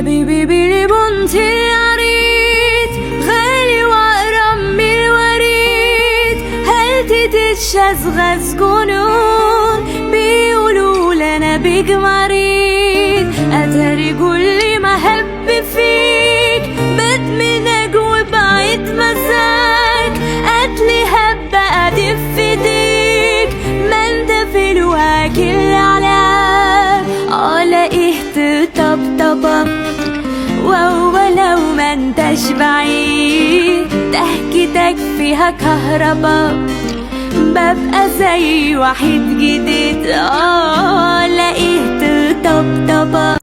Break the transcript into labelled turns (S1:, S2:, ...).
S1: حبيبي بيلي بنت العريس غالي وأقرب من الوريد، هل تتشغز جنون بيقولوا لنا بيك مريض، أتاري كل ما هب فيك بدمنك وبعيد مساك، قتلي هب أدف في ايديك ما انت في الوهاك العلام، لقيت طبطبة ولو ما انتش بعيد ضحكتك فيها كهربا، ببقى زي وحيد جديد. لقيت طبطبة